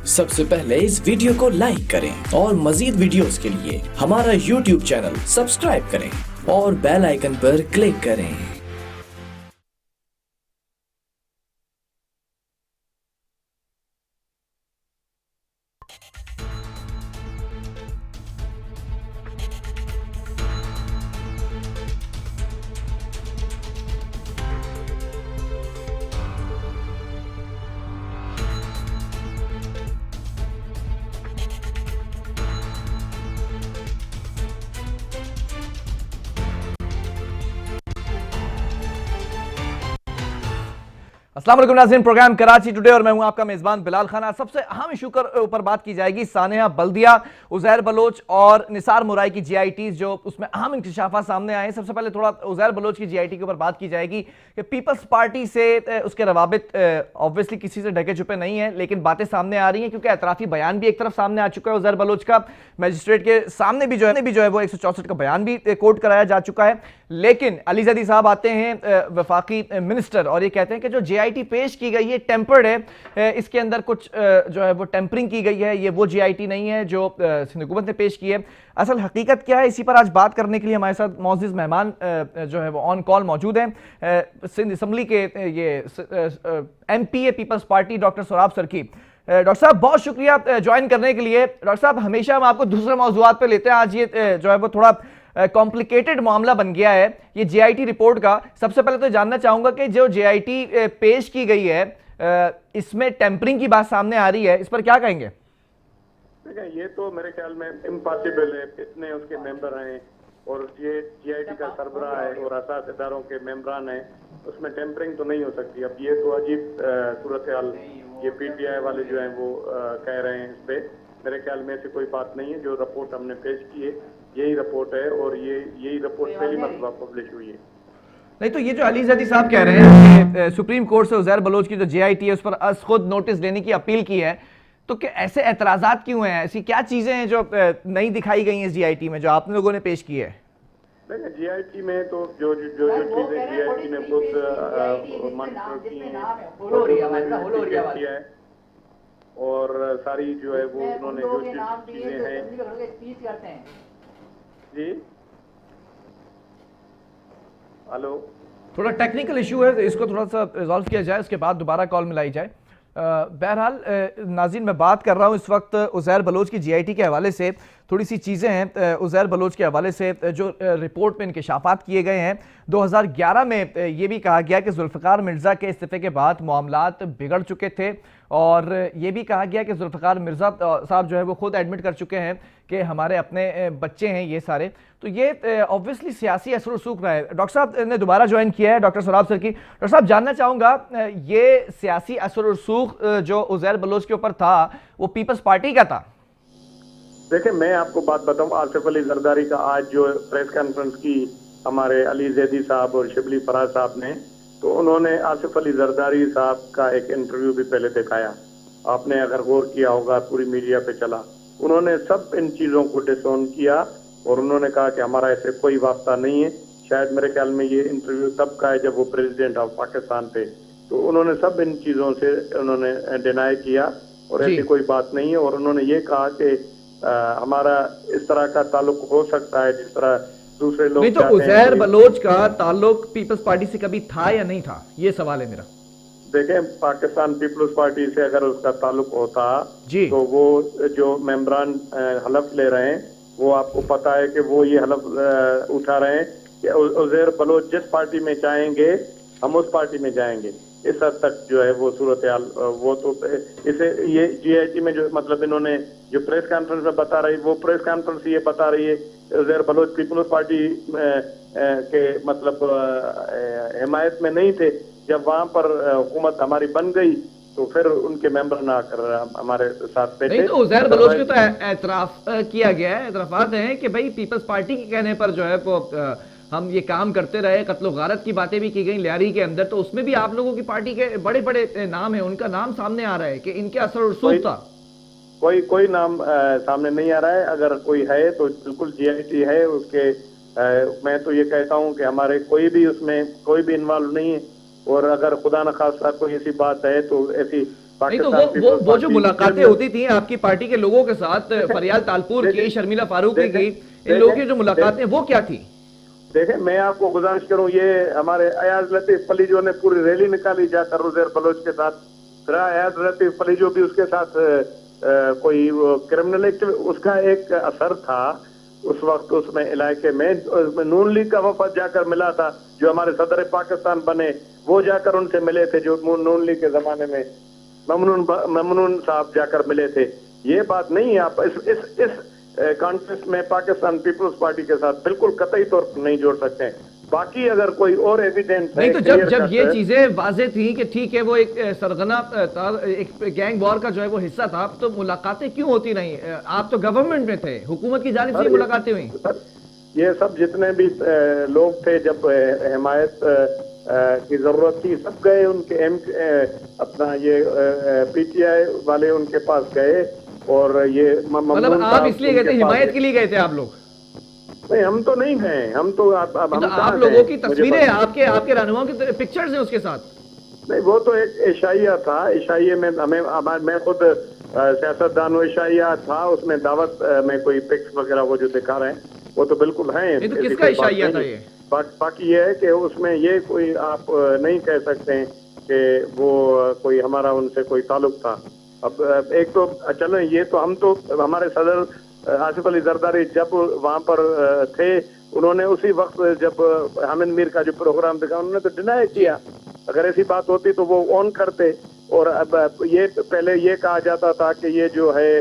सबसे पहले इस वीडियो को लाइक करें और मजीद वीडियोस के लिए हमारा YouTube चैनल सब्सक्राइब करें और बेल आइकन पर क्लिक करें। अस्सलाम वालेकुम नाज़रीन, प्रोग्राम कराची टुडे और मैं हूं आपका मेज़बान बिलाल खान। आज सबसे अहम इशू के ऊपर बात की जाएगी। सानिया बल्दिया, उज़ैर बलोच और निसार मुराई की जीआईटीज़ जो उसमें अहम इंकशाफात सामने आए हैं। सबसे पहले थोड़ा उज़ैर बलोच की जीआईटी के ऊपर बात की जाएगी कि पीपल्स पार्टी से उसके रवाबित ऑब्वियसली किसी से ढके छुपे नहीं है, लेकिन बातें सामने आ रही हैं क्योंकि एतराफ़ी बयान भी एक तरफ सामने आ चुका है उज़ैर बलोच का। मजिस्ट्रेट के सामने भी जो है वो 164 का बयान भी कोर्ट कराया जा चुका है। लेकिन अली ज़ैदी साहब आते हैं वफाकी मिनिस्टर और ये कहते हैं कि जो जीआईटी पेश की गई है टेम्पर्ड है, इसके अंदर कुछ जो है वो टेम्परिंग की गई है, ये वो जीआईटी नहीं है जो सिंध हुकूमत ने पेश की है। असल हकीकत क्या है, इसी पर आज बात करने के लिए हमारे साथ मौजूद मेहमान जो है वो ऑन कॉल मौजूद हैं। सिंध असम्बली के ये MPA peoples party doctor Sohrab Sarki. Doctor साहब बहुत शुक्रिया ज्वाइन करने के लिए। डॉक्टर साहब हमेशा हम आपको दूसरे मौजूआत पे लेते हैं, आज ये जो है वो थोड़ा कॉम्प्लिकेटेड मामला बन गया है ये जीआईटी रिपोर्ट का। सबसे पहले तो जानना चाहूंगा कि जो जीआईटी पेश की गई है इसमें टेम्परिंग की बात सामने आ रही है, इस पर क्या कहेंगे? ये तो मेरे ख्याल में इम्पॉसिबल है। इतने उसके मेंबर हैं और ये जीआईटी का सरबराह है और असास इदारों के मेंबरान हैं, उसमें टेम्परिंग तो नहीं हो सकती। अब ये तो अजीब सूरत हाल ये पीटीआई वाले जो हैं वो कह रहे हैं। इस पे मेरे ख्याल में ऐसी कोई बात नहीं है। जो रिपोर्ट हमने पेश की है यही रिपोर्ट है और यही रिपोर्ट पहली मरतबा पब्लिश हुई है। नहीं तो ये जो अली ज़ैदी साहब कह रहे हैं कि सुप्रीम कोर्ट से उज़ैर बलोच की जो जीआईटी है उस पर खुद नोटिस देने की अपील की है, तो क्या ऐसे एतराज़ात क्यों हैं? ऐसी क्या चीजें हैं जो नहीं दिखाई गई हैं इस जीआईटी में जो आप लोगों ने पेश की है? नहीं, जीआईटी में तो जो चीजें जीआईटी ने खुद मॉनिटर की है और सारी जो है वो उन्होंने जो चीजें हैं। जी हेलो, थोड़ा टेक्निकल इशू है, इसको थोड़ा सा रिजॉल्व किया जाए, उसके बाद दोबारा कॉल मिलाई जाए। बहरहाल नाज़रीन मैं बात कर रहा हूँ इस वक्त उज़ैर बलोच की जीआईटी के हवाले से। थोड़ी सी चीज़ें हैं उज़ैर बलोच के हवाले से जो रिपोर्ट में इंकशाफात किए गए हैं। 2011 में ये भी कहा गया कि जुल्फ़िकार मिर्ज़ा के इस्तीफ़े के बाद मामलात बिगड़ चुके थे और ये भी कहा गया कि जुल्फ़िकार मिर्ज़ा साहब जो है वो खुद एडमिट कर चुके हैं कि हमारे अपने बच्चे हैं ये सारे। तो ये ऑब्वियसली सियासी असर रसूख रहा है। डॉक्टर साहब ने दोबारा ज्वाइन किया है, डॉक्टर सोराब सरकी। डॉक्टर साहब जानना चाहूँगा ये सियासी असर रसूख जो उज़ैर बलोच के ऊपर था वो पीपल्स पार्टी का था? देखिए मैं आपको बात बताऊं, आसिफ अली जरदारी का आज जो प्रेस कॉन्फ्रेंस की हमारे अली ज़ैदी साहब और शिबली फराज साहब ने, तो उन्होंने आसिफ अली जरदारी साहब का एक इंटरव्यू भी पहले दिखाया। आपने अगर गौर किया होगा पूरी मीडिया पे चला। उन्होंने सब इन चीजों को डिसऑन किया और उन्होंने कहा कि हमारा ऐसे कोई वास्ता नहीं है। शायद मेरे ख्याल में ये इंटरव्यू तब का है जब वो प्रेसिडेंट ऑफ पाकिस्तान थे, तो उन्होंने सब इन चीजों से उन्होंने डिनाई किया और ऐसी कोई बात नहीं है। और उन्होंने ये कहा कि हमारा इस तरह का ताल्लुक हो सकता है जिस तरह दूसरे लोग। नहीं तो उज़ैर बलोच का ताल्लुक पीपल्स पार्टी से कभी था या नहीं था, ये सवाल है मेरा। देखें, पाकिस्तान पीपल्स पार्टी से अगर उसका ताल्लुक होता तो वो जो मेंबरान हलफ ले रहे हैं वो आपको पता है कि वो ये हलफ उठा रहे हैं कि उज़ैर बलोच जिस पार्टी में चाहेंगे हम उस पार्टी में जाएंगे। इस हद तक जो है वो सूरत हाल वो तो इसे ये जीआईटी में जो मतलब इन्होंने जो प्रेस कॉन्फ्रेंस में बता रही, वो प्रेस कॉन्फ्रेंस ये बता रही है उज़ैर बलोच पीपल्स पार्टी के मतलब हिमायत में नहीं थे। जब वहां पर हुकूमत हमारी बन गई तो फिर उनके मेंबर ना कर हमारे साथ बैठे। नहीं तो उज़ैर बलोच के तो एतराफ किया गया है, एतराफात हैं कि भाई पीपल्स पार्टी के कहने पर जो है वो हम ये काम करते रहे। कत्लो गारत की बातें भी की गई लियारी के अंदर, तो उसमें भी आप लोगों की पार्टी के बड़े बड़े नाम है, उनका नाम सामने आ रहा है कि इनके असर रसूख था। कोई नाम सामने नहीं आ रहा है। अगर कोई है तो बिल्कुल जीआईटी है उसके। मैं तो ये कहता हूँ कि हमारे कोई भी उसमें कोई भी इन्वॉल्व नहीं है। और अगर खुदा न खास्ता कोई ऐसी बात है तो ऐसी नहीं तो वो जो मुलाकातें होती थी आपकी पार्टी के लोगों के साथ, फरियाल तालपुर की, शर्मिला फारूकी की, इन लोगों की जो मुलाकातें वो क्या थी? देखें, मैं आपको गुजारिश करूं, ये हमारे अयाज लतीफ फलीजो ने पूरी रैली निकाली जाकर उजैर बलोच के साथ। फिर अयाज लतीफ फलीजो भी उसके साथ कोई क्रिमिनल एक्टिविटी, उसका एक असर था उस वक्त उसमें इलाके में। नून लीग का वफद जाकर मिला था, जो हमारे सदर पाकिस्तान बने वो जाकर उनसे मिले थे, जो नून लीग के जमाने में ममनून साहब जाकर मिले थे। ये बात नहीं है। आप इस कॉन्टेस्ट में पाकिस्तान पीपल्स पार्टी के साथ बिल्कुल कतई तौर पर नहीं जोड़ सकते हैं। बाकी अगर कोई और एविडेंस नहीं तो जब ये चीजें वाजे थी कि ठीक है वो एक सरगना था, एक गैंग वॉर का जो है वो हिस्सा था, तो मुलाकातें क्यों होती नहीं? आप तो गवर्नमेंट में थे, हुकूमत की जानिब से मुलाकातें हुई। ये सब जितने भी लोग थे, जब हिमायत की जरूरत थी, सब गए उनके अपना ये पीटीआई वाले उनके पास गए। और ये मतलब आप इसलिए गए थे, हिमायत के लिए गए थे आप लोग? नहीं, हम तो नहीं गए। हम तो आप लोगों की तस्वीरें, आपके रहनुमाओं की पिक्चर्स हैं उसके साथ। नहीं, वो तो एक इशाइया था। इशाइये में मैं खुद सियासतदान हूँ, इशाइया था उसमें, दावत में कोई पिक्स वगैरह वो जो दिखा रहे हैं वो तो बिल्कुल है। तो किसका इशाइया था ये? बाकी ये है कि उसमें ये कोई आप नहीं कह सकते हैं कि वो कोई हमारा उनसे कोई ताल्लुक था। अब एक तो चलो, ये तो हम तो हमारे सदर आसिफ अली जरदारी जब वहां पर थे, उन्होंने उसी वक्त जब हामिद मीर का जो प्रोग्राम देखा उन्होंने तो डिनाई किया। अगर ऐसी बात होती तो वो ऑन करते। और अब ये पहले ये कहा जाता था कि ये जो है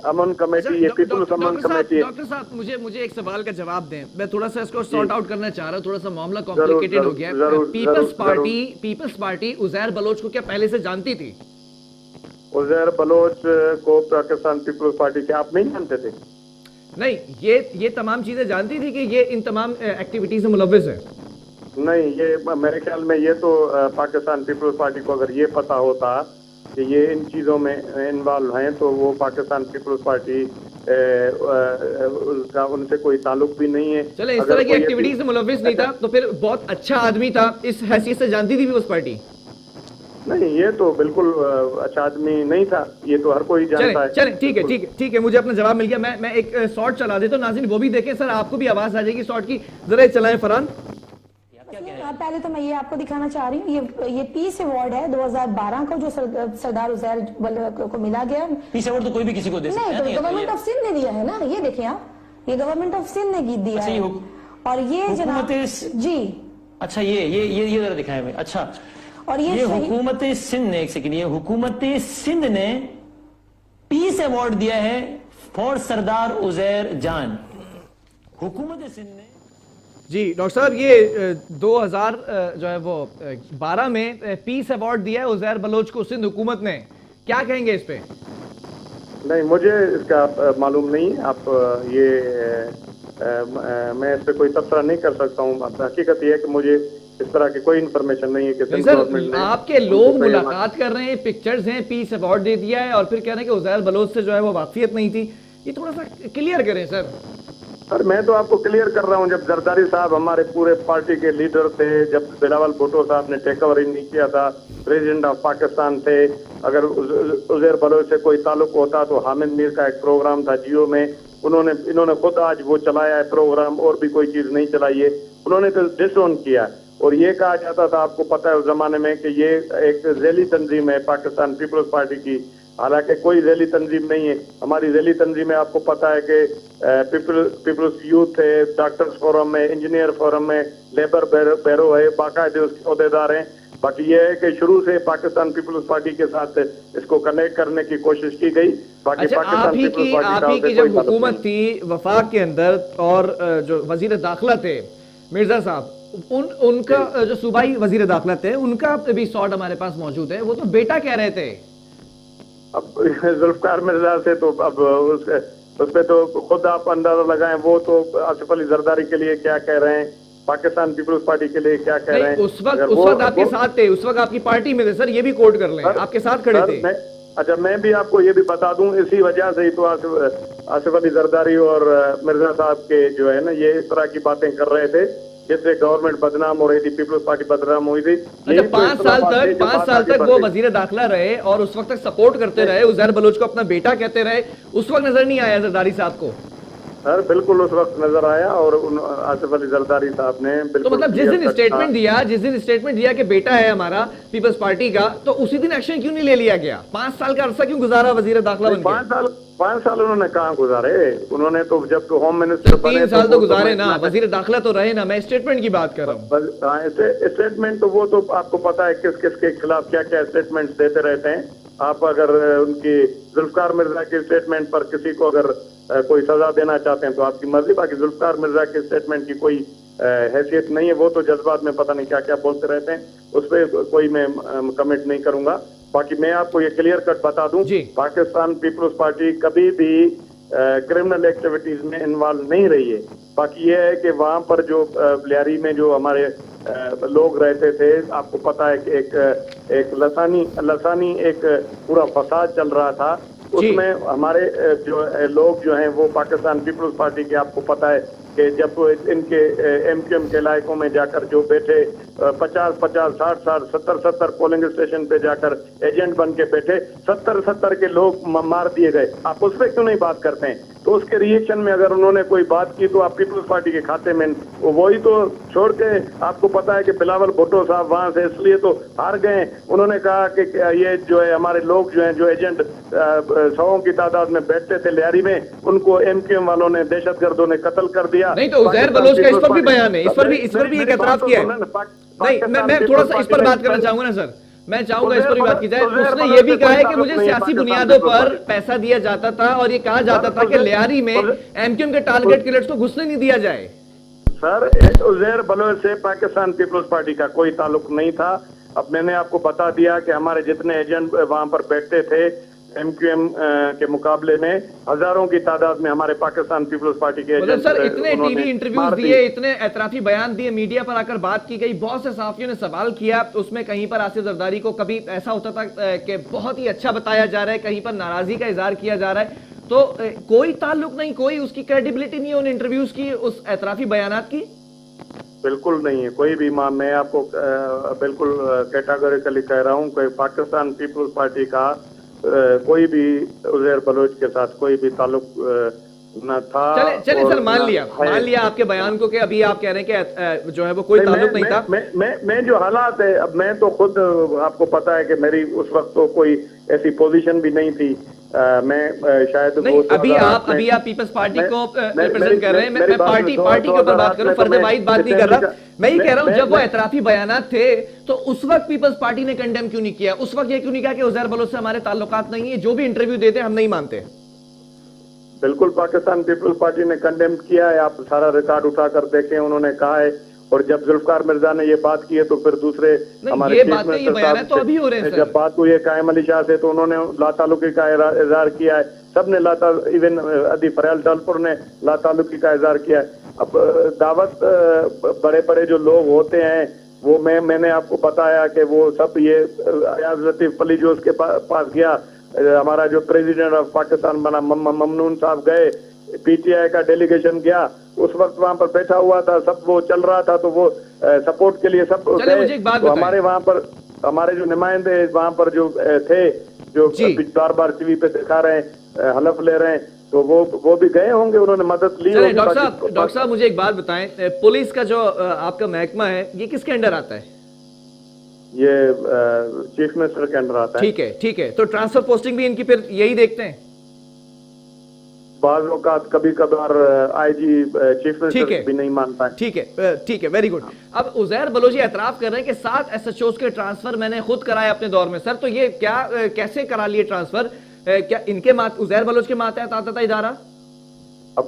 अमन कमेटी, ये पीपल्स अमन कमेटी। डॉक्टर साहब मुझे एक सवाल का जवाब दें, मैं थोड़ा सा इसको सॉर्ट आउट करना चाह रहा हूँ, थोड़ा सा मामला कॉम्प्लिकेटेड हो गया। पीपल्स पार्टी उजैर बलोच को क्या पहले से जानती थी? उजैर बलोच को पाकिस्तान पीपल्स पार्टी के आप नहीं जानते थे? नहीं, ये तमाम चीजें जानती थी कि ये इन तमाम एक्टिविटीज में मुलव्विस है? नहीं, ये मेरे ख्याल में ये तो पाकिस्तान पीपल्स पार्टी को अगर ये पता होता कि ये इन चीजों में इन्वॉल्व हैं तो वो पाकिस्तान पीपल्स पार्टी का उनसे कोई ताल्लुक भी नहीं है। चले, इस तरह की एक्टिविटीज में मुलव्विस नहीं था तो फिर बहुत अच्छा आदमी था, इस हैसियत से जानती थी भी उस पार्टी? नहीं, ये तो बिल्कुल अच्छा आदमी नहीं था, ये तो हर कोई जानता है। चलें, ठीक है, मुझे अपना जवाब मिल गया। मैं एक शॉट चला देता हूँ, नाज़रीन वो भी देखें। सर आपको भी आवाज आ जाएगी शॉट की, जरा चलाएं फरहान। पहले तो मैं ये आपको दिखाना चाह रही हूँ, ये पीस अवार्ड है 2012 को जो सरदार उजैर को मिला गया। पीस अवार्ड तो कोई भी किसी को दे सकता है। नहीं, तो गवर्नमेंट ऑफ सिंध ने दिया है ना, ये देखें आप, ये गवर्नमेंट ऑफ सिंध ने दिया है। और ये जनाब जी, अच्छा ये जरा दिखाएं भाई। अच्छा, और ये हुकूमत सिंध ने, एक सेकंड, ये हुकूमत सिंध ने पीस अवार्ड दिया है फॉर सरदार उजैर जान। हुकूमत सिंध ने जी डॉक्टर साहब, ये 2000 जो है वो 12 में पीस अवार्ड दिया है उजैर बलोच को सिंध हुकूमत ने, क्या कहेंगे इस पे? नहीं, मुझे इसका मालूम नहीं। आप ये मैं इस पे कोई तबसरा नहीं कर सकता हूँ। हकीकत ये है कि मुझे इस तरह की कोई इन्फॉर्मेशन नहीं है कि सर आपके लोग मुलाकात कर रहे हैं, पिक्चर्स हैं, पीस अवार्ड दे दिया है और फिर कह रहे हैं कि उजैर बलोच से जो है वो वाकफियत नहीं थी। ये थोड़ा सा क्लियर करें सर। सर मैं तो आपको क्लियर कर रहा हूँ, जब जरदारी साहब हमारे पूरे पार्टी के लीडर थे, जब बिलावल भुट्टो साहब ने टेक ओवर नहीं किया था, प्रेसिडेंट ऑफ पाकिस्तान थे, अगर उजैर बलोच से कोई ताल्लुक होता तो हामिद मीर का एक प्रोग्राम था जियो में, इन्होंने खुद आज वो चलाया है प्रोग्राम, और भी कोई चीज नहीं चलाई है, उन्होंने तो डिसऑन किया। और ये कहा जाता था, आपको पता है उस जमाने में, कि ये एक जैली तंजीम है पाकिस्तान पीपल्स पार्टी की, हालांकि कोई जैली तंजीम नहीं है। हमारी जैली तंजीम है, आपको पता है कि पीपल्स यूथ है, डॉक्टर्स फोरम है, इंजीनियर फोरम है, लेबर बैरो है, बाकायदे उसके अहदेदार हैं। बाकी ये है कि शुरू से पाकिस्तान पीपल्स पार्टी के साथ इसको कनेक्ट करने की कोशिश की गई। बाकी अच्छा, आप ही की जब हुकूमत थी वफाक के अंदर, और जो वजीर दाखिला थे मिर्जा साहब, उनका जो सूबाई वजीर दाखिला थे, उनका भी शॉट हमारे पास मौजूद है। वो तो बेटा कह रहे थे। अब जुल्फकार मिर्जा से तो अब उस पे तो खुद आप अंदाजा लगाएं, वो तो आसिफ अली जरदारी के लिए क्या कह रहे हैं, पाकिस्तान पीपल्स पार्टी के लिए क्या कह रहे हैं। उस वक्त आपके साथ थे, उस वक्त आपकी पार्टी में थे सर, ये भी कोट कर लें, आपके साथ खड़े थे। अच्छा, मैं भी आपको ये भी बता दूं, इसी वजह से ही तो आसिफ अली जरदारी और मिर्जा साहब के जो है ना, ये इस तरह की बातें कर रहे थे जिससे गवर्नमेंट बदनाम हो रही थी, पीपल्स पार्टी बदनाम हुई थी। अच्छा, 5 साल तक वो वजीर दाखिला रहे और उस वक्त तक सपोर्ट करते रहे, उजैर बलोच को अपना बेटा कहते रहे, उस वक्त नजर नहीं आया जरदारी साहब को? सर बिल्कुल उस वक्त नजर आया, और आसिफ अली जरदारी साहब ने बिल्कुल। तो मतलब जिस दिन स्टेटमेंट दिया कि बेटा है हमारा पीपल्स पार्टी का, तो उसी दिन एक्शन क्यों नहीं ले लिया गया? 5 साल का अरसा क्यों गुजारा वजीर दाखिला बनके? 5 साल उन्होंने कहाँ गुजारे? उन्होंने तो जब तो होम मिनिस्टर बने 3 साल तो गुजारे ना, वजीर दाखिला तो रहे ना। मैं स्टेटमेंट की बात कर रहा हूँ। स्टेटमेंट तो वो तो आपको पता है किस किस के खिलाफ क्या क्या स्टेटमेंट देते रहते हैं। आप अगर उनकी जुल्फकार मिर्जा के स्टेटमेंट पर किसी को अगर कोई सजा देना चाहते हैं तो आपकी मर्जी, बाकी जुल्फकार मिर्जा के स्टेटमेंट की कोई हैसियत नहीं है। वो तो जज्बात में पता नहीं क्या क्या बोलते रहते हैं, उस पर कोई मैं कमेंट नहीं करूंगा। बाकी मैं आपको ये क्लियर कट बता दूं, पाकिस्तान पीपल्स पार्टी कभी भी क्रिमिनल एक्टिविटीज में इन्वॉल्व नहीं रही है। बाकी ये है कि वहां पर जो लियारी में जो हमारे लोग रहते थे, आपको पता है कि एक लसानी एक पूरा फसाद चल रहा था, उसमें हमारे जो लोग जो हैं वो पाकिस्तान पीपल्स पार्टी के, आपको पता है कि जब इनके एमक्यूएम के इलाकों में जाकर जो बैठे 50, 60, 70 पोलिंग स्टेशन पे जाकर एजेंट बन के बैठे, 70 के लोग मार दिए गए। आप उस पर क्यों नहीं बात करते हैं? तो उसके रिएक्शन में अगर उन्होंने कोई बात की तो आप पीपल्स पार्टी के खाते में वही तो छोड़ के, आपको पता है कि बिलावल भुट्टो साहब वहां से इसलिए तो हार गए, उन्होंने कहा कि ये जो है हमारे लोग जो हैं, जो एजेंट 100 की तादाद में बैठते थे लियारी में, उनको एमक्यूएम वालों ने, दहशतगर्दों ने कत्ल कर दिया। नहीं तो उजैर बलोच का इस पर भी बयान है, इस पर भी एक एतराफ किया है। नहीं, मैं थोड़ा सा इस पर बात करना चाहूंगा ना सर, मैं चाहूंगा इस पर भी बात की जाए। उसने ये भी कहा है कि मुझे सियासी बुनियादों पर पैसा दिया जाता था और ये कहा जाता था कि लियारी में एमक्यूएम के टारगेट किलर्स को घुसने नहीं दिया जाए। सर उजैर बलोच से पाकिस्तान पीपल्स पार्टी का कोई ताल्लुक नहीं था। अब मैंने आपको बता दिया कि हमारे जितने एजेंट वहां पर बैठते थे एमक्यूएम के मुकाबले में, हजारों की तादाद में हमारे पाकिस्तान पीपल्स पार्टी के मतलब सर इतने टीवी इंटरव्यूज दिए, इतने एतराफी बयान दिए, मीडिया पर आकर बात की गई, बहुत से सहाफियों ने सवाल किया, उसमें कहीं पर आसिफ जरदारी को कभी ऐसा होता था कि बहुत ही अच्छा बताया जा रहा है, कहीं पर नाराजगी का इजहार किया जा रहा है, तो कोई ताल्लुक नहीं, कोई उसकी क्रेडिबिलिटी नहीं है उन इंटरव्यूज की, उस एतराफी बयानात की? बिल्कुल नहीं है कोई भी। मैं आपको बिल्कुल कैटेगोरिकली कह रहा हूँ कि पाकिस्तान पीपल्स पार्टी का कोई भी उजैर बलोच के साथ कोई भी ताल्लुक न था। चले सर, मान लिया आपके बयान को कि अभी आप कह रहे हैं कि जो है वो कोई ताल्लुक नहीं था। मैं जो हालात है, अब मैं तो खुद, आपको पता है कि मेरी उस वक्त तो कोई ऐसी पोजीशन भी नहीं थी। मैं शायद नहीं, अभी आप पीपल्स पार्टी को रिप्रेजेंट कर रहे हैं। मैं पार्टी के ऊपर बात कर रहा हूँ, फर्द बात नहीं कर रहा। मैं ये कह रहा हूँ जब वो एतराफी बयानात थे तो उस वक्त पीपल्स पार्टी ने कंडेम क्यों नहीं किया? उस वक्त ये क्यों नहीं कहा कि उजैर बलोच से हमारे ताल्लुकात नहीं है, जो भी इंटरव्यू देते हम नहीं मानते? बिल्कुल पाकिस्तान पीपल्स पार्टी ने कंडेम किया है, आप सारा रिकॉर्ड उठाकर देखें, उन्होंने कहा है। और जब जुल्फकार मिर्जा ने ये बात की है तो फिर दूसरे हमारे ये बयान तो अभी हो रहे हैं। जब बात हुई है कायम अली शाह से तो उन्होंने लातालुकी का इजहार किया है, सबने इवन अदी फरयाल डालपुर ने लातालुकी का इजहार किया है। अब दावत बड़े बड़े जो लोग होते हैं वो मैंने आपको बताया कि वो सब ये अयाज लतीफ अली जो उसके पास गया, हमारा जो प्रेसिडेंट ऑफ पाकिस्तान बना ममनून साहब गए, पीटीआई का डेलीगेशन गया, उस वक्त वहां पर बैठा हुआ था, सब वो चल रहा था, तो वो सपोर्ट के लिए सब गए। तो हमारे वहां पर हमारे जो नुमाइंदे वहां पर जो थे, जो बार बार टीवी पे दिखा रहे हैं, हलफ ले रहे हैं, तो वो भी गए होंगे, उन्होंने मदद ली। डॉक्टर साहब मुझे एक बात बताएं, पुलिस का जो आपका महकमा है ये किसके अंडर आता है? ये चीफ मिनिस्टर के अंडर आता है। ठीक है, तो ट्रांसफर पोस्टिंग भी इनकी फिर यही देखते हैं? बाज़ औक़ात कभी कभार आईजी चीफ मिनिस्टर भी नहीं मानता है। ठीक है, वेरी गुड। अब उजैर बलोची एतराफ कर रहे हैं कि 7 SHOs के ट्रांसफर मैंने खुद कराए अपने दौर में। सर तो ये क्या कैसे करा लिए ट्रांसफर? क्या इनके उजैर बलोच के मातहत आता था इदारा? अब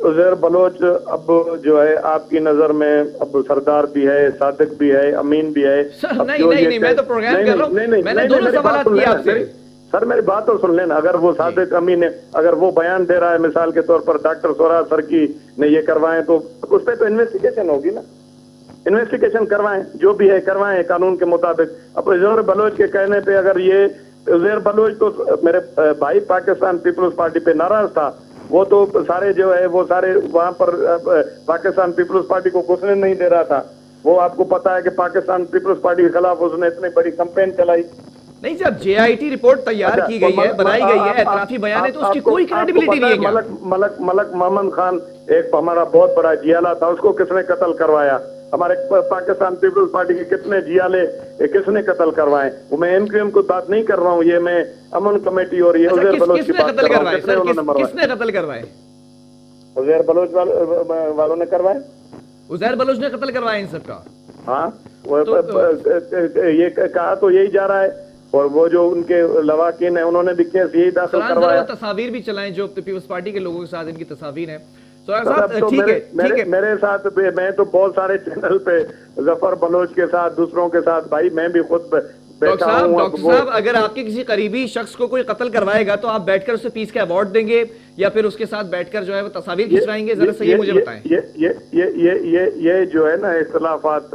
उजैर बलोच अब जो है आपकी नजर में अब सरदार भी है, सादिक भी है, अमीन भी है। नहीं, मैं तो प्रोग्राम कर रहा हूँ, मैंने दोनों सवाल किए आपसे। सर मेरी बात तो सुन लेना। अगर वो सादिक अमीन है, अगर वो बयान दे रहा है मिसाल के तौर पर डॉक्टर सोहराब सर की ने ये करवाएं, तो उस पर तो इन्वेस्टिगेशन होगी ना, इन्वेस्टिगेशन करवाएं, जो भी है करवाएं कानून के मुताबिक। अब उजैर बलोच के कहने पे अगर ये उजैर बलोच तो मेरे भाई पाकिस्तान पीपल्स पार्टी पे नाराज था, वो तो सारे जो है वो सारे वहां पर पाकिस्तान पीपल्स पार्टी को घुसने नहीं दे रहा था। वो आपको पता है कि पाकिस्तान पीपल्स पार्टी के खिलाफ उसने इतनी बड़ी कैंपेन चलाई। नहीं, जब जेआईटी रिपोर्ट तैयार की गई है, बनाई गई है, एतराफी बयान है, तो उसकी कोई क्रेडिबिलिटी नहीं है क्या? मलक मोहम्मद खान एक हमारा बहुत बड़ा जियाला था, उसको किसने कत्ल करवाया? हमारे पाकिस्तान पीपल्स पार्टी के कितने जियाले किसने कत्ल करवाए? वो मैं एमक्यूएम को बात नहीं कर रहा हूँ, ये मैं अमन कमेटी और ये उजैर बलोच की बात कर रहा हूँ। किसने कत्ल करवाए? उजैर बलोच वालों ने करवाए। उजैर बलोच ने कत्ल करवाया इन सबका? हाँ, ये कहा तो यही जा रहा है। और वो जो उनके लवाकिन है उन्होंने भी केस यही दाखिल करवाया। तस्वीर भी चलाएं जो पीपल्स पार्टी के लोगों के साथ इनकी तस्वीर है। तो मेरे साथ मैं तो बहुत सारे चैनल पे जफर बलोच के साथ, दूसरों के साथ, भाई मैं भी खुद डॉक्टर साहब, अगर आपके किसी करीबी शख्स को कोई कत्ल करवाएगा तो आप बैठकर उसे पीस के अवार्ड देंगे या फिर उसके साथ बैठकर जो है वो तस्वीर खिंचवाएंगे? जरा से ये मुझे बताएं। ये जो है ना इख्तिलाफात,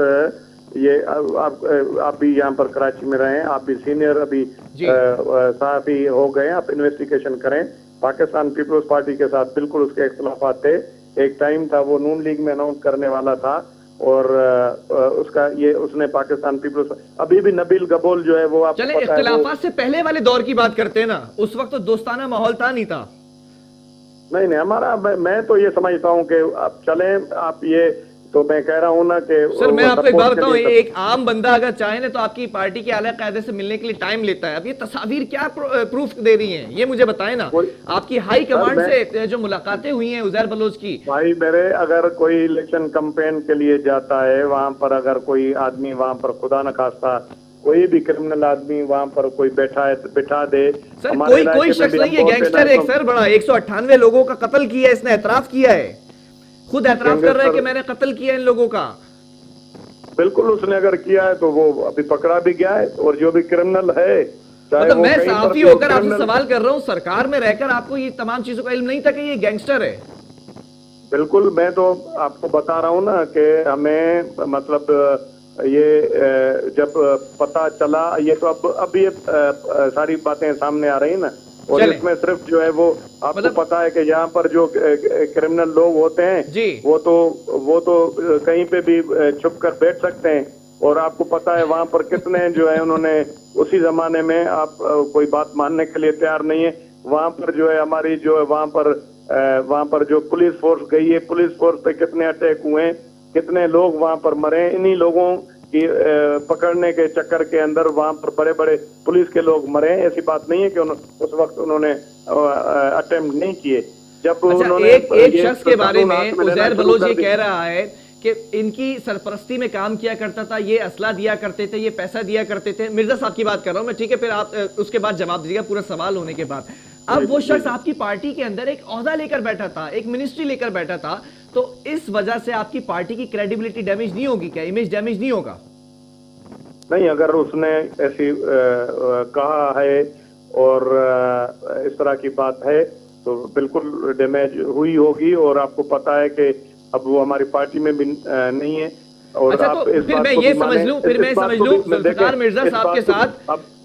ये आप भी यहाँ पर कराची में रहे, आप भी सीनियर अभी सहाफी हो गए, आप इन्वेस्टिगेशन करें। पाकिस्तान पीपल्स पार्टी के साथ बिल्कुल उसके इख्तिलाफात थे। एक टाइम था वो नून लीग में अनाउंस करने वाला था और उसका ये उसने पाकिस्तान पीपल्स, अभी भी नबील गबोल जो है वो आप चले इख्तिलाफात से पहले वाले दौर की बात करते हैं ना, उस वक्त तो दोस्ताना माहौल था नहीं था? नहीं हमारा, मैं तो ये समझता हूँ कि आप चलें, आप ये तो मैं कह रहा हूँ ना कि सर मैं आपको एक बात बताऊं, एक आम बंदा अगर चाहे ना तो आपकी पार्टी के आला कायदे से मिलने के लिए टाइम लेता है। अब ये तस्वीर क्या प्रूफ दे रही हैं, ये मुझे बताएं ना। आपकी हाई कमांड से जो मुलाकातें हुई हैं उजैर बलोच की, भाई मेरे, अगर कोई इलेक्शन कैंपेन के लिए जाता है वहां पर, अगर कोई आदमी वहां पर खुदा न खास्ता कोई भी क्रिमिनल आदमी वहां पर कोई बैठा है तो बिठा दे। सर कोई शख्स नहीं है, गैंगस्टर एक सर बड़ा 198 लोगों का कत्ल किया, इसने एतराफ किया है, खुद एतराफ कर रहा है कि मैंने कत्ल किया इन लोगों का। बिल्कुल, उसने अगर किया है तो वो अभी पकड़ा भी गया है। और जो भी क्रिमिनल है, मतलब मैं सहाफी होकर आपसे सवाल कर रहा हूँ, सरकार में रहकर आपको ये तमाम चीजों का इल्म नहीं था कि ये गैंगस्टर है? बिल्कुल, मैं तो आपको बता रहा हूँ ना कि हमें मतलब ये जब पता चला, ये तो अब ये सारी बातें सामने आ रही है ना, और इसमें सिर्फ जो है वो आपको मतलब पता है कि यहाँ पर जो क्रिमिनल लोग होते हैं वो तो कहीं पे भी छुप कर बैठ सकते हैं। और आपको पता है वहाँ पर कितने जो है उन्होंने उसी जमाने में, आप कोई बात मानने के लिए तैयार नहीं है, वहाँ पर जो है हमारी जो है वहाँ पर जो पुलिस फोर्स गई है, पुलिस फोर्स पे कितने अटैक हुए हैं, कितने लोग वहाँ पर मरे। इन्हीं लोगों की पकड़ने के चक्कर के अंदर वहां पर बड़े बड़े पुलिस के लोग मरे। ऐसी बात नहीं है कि उस वक्त उन्होंने अटेम्प्ट नहीं किए। जब उन्होंने एक शख्स के बारे में उजैर बलोच ये कह रहा है कि इनकी सरपरस्ती में काम किया करता था, ये असला दिया करते थे, ये पैसा दिया करते थे। मिर्जा साहब की बात कर रहा हूं मैं, ठीक है, फिर आप उसके बाद जवाब दीजिएगा पूरा सवाल होने के बाद। अब वो शख्स आपकी पार्टी के अंदर एक ओहदा लेकर बैठा था, एक मिनिस्ट्री लेकर बैठा था, तो इस वजह से आपकी पार्टी की क्रेडिबिलिटी डैमेज नहीं होगी क्या, इमेज डैमेज नहीं होगा? नहीं, अगर उसने ऐसी कहा है और इस तरह की बात है तो बिल्कुल डैमेज हुई होगी। और आपको पता है कि अब वो हमारी पार्टी में भी नहीं है। और अच्छा, आप तो इस फिर मैं ये समझ लूं, जुल्फिकार मिर्जा साहब के साथ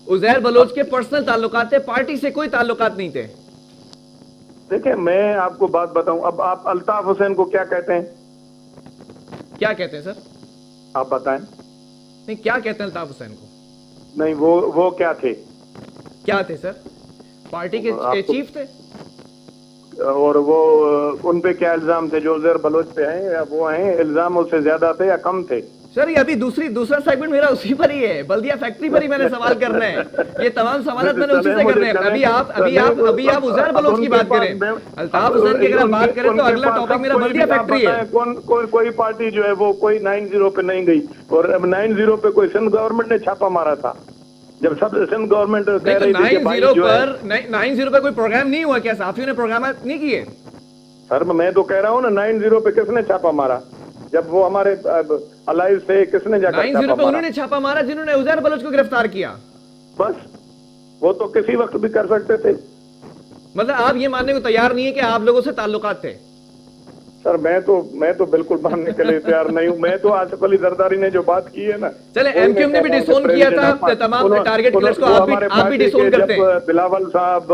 उजैर बलोच के पर्सनल ताल्लुकात थे, पार्टी से कोई ताल्लुकात नहीं थे? देखिए, मैं आपको बात बताऊं, अब आप अल्ताफ हुसैन को क्या कहते हैं? क्या कहते हैं सर, आप बताएं। नहीं, क्या कहते हैं अल्ताफ हुसैन को? नहीं, वो क्या थे? क्या थे सर? पार्टी के चीफ थे। और वो उन पे क्या इल्जाम थे जो उजैर बलोच पे हैं, या वो हैं इल्जाम उससे ज्यादा थे या कम थे? सर ये अभी दूसरा सेगमेंट मेरा उसी पर ही है, बल्दिया फैक्ट्री पर ही मैंने सवाल करने हैं। ये तमाम सवाल मैंने उसी से करने हैं। अभी आप उजैर बलोच की बात करें, अल्ताफ हुसैन की अगर बात करें तो अगला टॉपिक मेरा बल्दिया फैक्ट्री है। कोई पार्टी जो है वो कोई 90 पे नहीं गई। और अब 90 पे कोई सिंध गवर्नमेंट ने छापा मारा था, जब सब सिंध गवर्नमेंट कह रही थी कि 90 पर कोई प्रोग्राम नहीं हुआ क्या? साथियों ने प्रोग्राम नहीं किए? सर मैं तो कह रहा हूँ ना, 90 पे किसने छापा मारा? जब वो हमारे अलाइव से किसने जाकर 90 पे उन्होंने छापा मारा जिन्होंने उजैर बलोच को गिरफ्तार किया। बस, वो तो किसी वक्त भी कर सकते थे। मतलब आप ये मानने को तैयार नहीं है कि आप लोगों से ताल्लुकात थे? सर मैं तो बिल्कुल मानने के लिए तैयार नहीं हूँ। मैं तो आसिफ अली जरदारी ने जो बात की है ना, चले एमक्यूएम ने भी डिसोन किया था तमाम टारगेट किलर्स को, आप भी डिसोन करते हैं। बिलावल साहब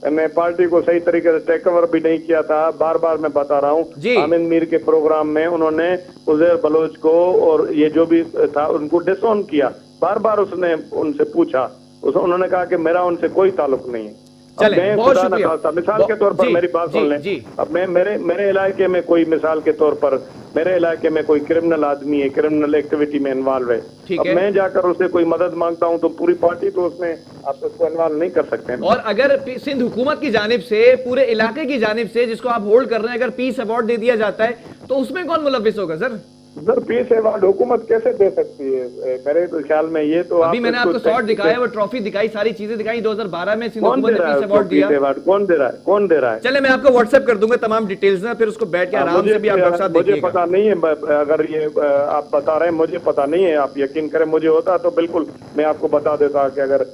मैं पार्टी को सही तरीके से टेक ओवर भी नहीं किया था। बार बार मैं बता रहा जी। हूँ, आमिर मीर के प्रोग्राम में उन्होंने उजैर बलोच को और ये जो भी था उनको डिसऑन किया। बार बार उसने उनसे पूछा, उन्होंने कहा कि मेरा उनसे कोई ताल्लुक नहीं है। चलें, मैं बहुत खुदा न शुक्रिया। खास्ता, मिसाल के तौर पर जी, मेरी बात जी, सुन लें। जी। अब मैं मेरे इलाके में कोई, मिसाल के तौर पर मेरे इलाके में कोई क्रिमिनल आदमी है, क्रिमिनल एक्टिविटी में इन्वॉल्व है, ठीक अब है। मैं जाकर उससे कोई मदद मांगता हूं तो पूरी पार्टी तो उसमें आप उसको इन्वॉल्व नहीं कर सकते हैं। और अगर सिंध हुकूमत की जानिब से, पूरे इलाके की जानिब से, जिसको आप होल्ड कर रहे हैं, अगर पीस अवार्ड दे दिया जाता है तो उसमें कौन मुलव्विस होगा सर? सर पीस अवार्ड हुकूमत कैसे दे सकती है? मेरे तो ख्याल में ये तो अभी मैंने आपको शॉट दिखाया, वो ट्रॉफी दिखाई, सारी चीजें दिखाई। 2012 में सिंध कौन हुकूमत दे ने रहा है पीस उसको अवार्ड दिया। Peace award? कौन दे रहा है? कौन दे रहा है? चले, मैं आपको व्हाट्सएप कर दूंगा तमाम डिटेल्स ना, फिर उसको बैठ के आराम से भी आप डॉक्टर साहब मुझे देखिएगा। पता नहीं है, अगर ये आप बता रहे हैं, मुझे पता नहीं है। आप यकीन करें, मुझे होता तो बिल्कुल मैं आपको बता देता कि अगर